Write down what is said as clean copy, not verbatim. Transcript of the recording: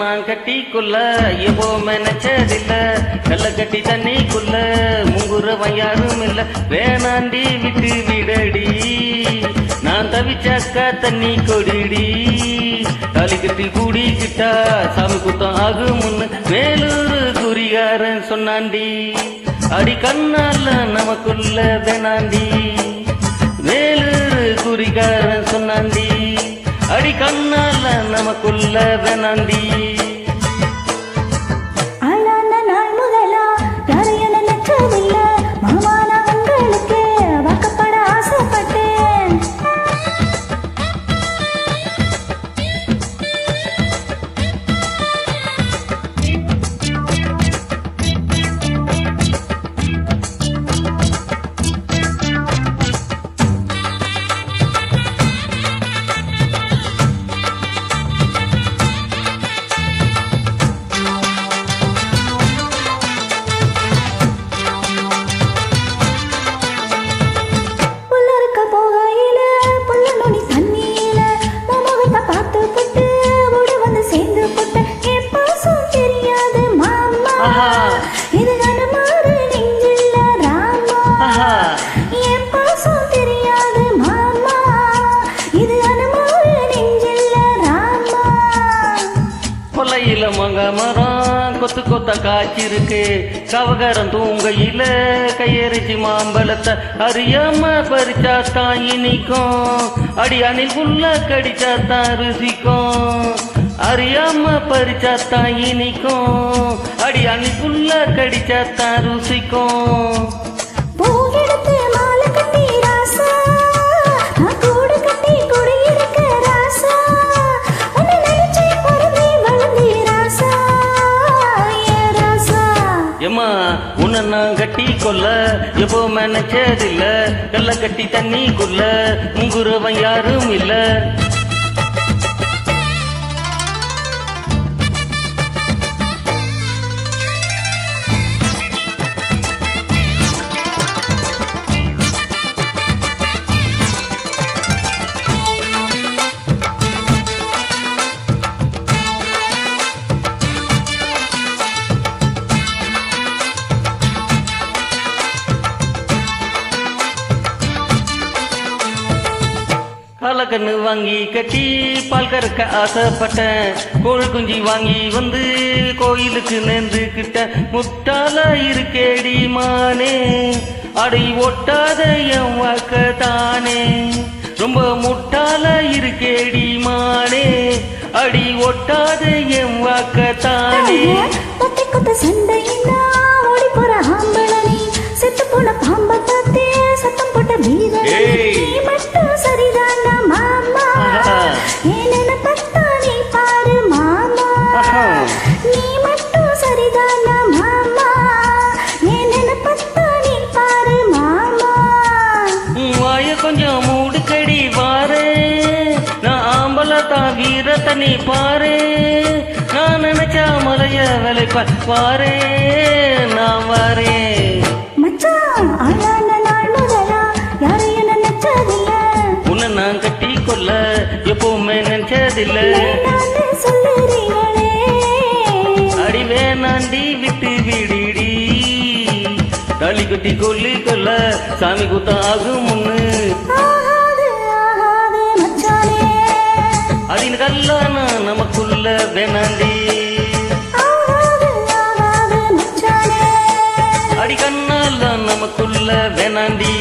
நான் கட்டிக்குள்ள எப்போவுமே நினைச்சதில்ல கல்ல கட்டி தண்ணிக்குள்ள முங்குறவன் யாரும் இல்ல வேணாண்டி விட்டு விடடி நான் தவிச்சாக்கா தண்ணி கொடிடி தாலி கட்டி கூடிக்கிட்டா சாமி குத்தம் ஆகும் முன்னு வேலூர் குறிகாரன் சொன்னாண்டி அடி கண்ணால நமக்குள்ள வேணாண்டி வேலூர் குறிகாரன் சொன்னாண்டி அடி கண்ணால நமக்குள்ள வேணாண்டி கொல்லையில மங்க மரம் கொத்து கொத்த காய்ச்சிருக்கு கவகரம் தூங்கையில கையெறிச்சி மாம்பழத்தை அறியாம பறிச்சாத்தான் இனிக்கும் அடி அணில் புல்ல கடிச்சாத்தான் ருசிக்கும் அறியாம பறிச்சாத்தான் இனிக்கும் அடி அணில் புல்ல கடிச்சாத்தான் ருசிக்கும் எம்மா உன்னை நான் கட்டி கொள்ள எப்போவுமே நினைச்சதில்ல கல்ல கட்டி தண்ணிக்குள்ள முங்குறவன் யாரும் இல்ல காலக்கண்ணு வாங்கி கட்டி பால் கறக்க ஆசைப்பட்டேன் கோழி குஞ்சி வாங்கி வந்து கோயிலுக்கு நேர்ந்துக்கிட்ட முட்டால இருக்கேடி மானே அடை ஒட்டாத என் வாக்க தானே ரொம்ப முட்டால இருக்கேடி மானே அடி ஒட்டாத என் வாக்க தானே செத்து போன பாம்ப பார்த்தே சத்தம் போட்ட வீரன் மட்டும் சரிதானா மாமா என்ன பத்தா நீ பாரு மாமா நீ மட்டும் சரிதானா மாமா என்ன பத்தா நீ பாரு மாமா வாய கொஞ்சம் மூடுக்கடி பாரு நான் ஆம்பளை தான் வீரத்தை நீ பாரு நான் நினைச்சா மலைய விளைப்ப பாரு நான் வரேன் உன்னை நான் கட்டி கொள்ள எப்பவுமே நினைச்சதில்ல அடி வேணாண்டி விட்டு விடிடி தாலி கட்டி கொல்லி கொள்ள சாமி குத்தம் ஆகும் முன்னு அதின் கல்லானா நமக்குள்ள வேணாண்டி அடி கண்ணால நமக்குள்ள வேணாண்டி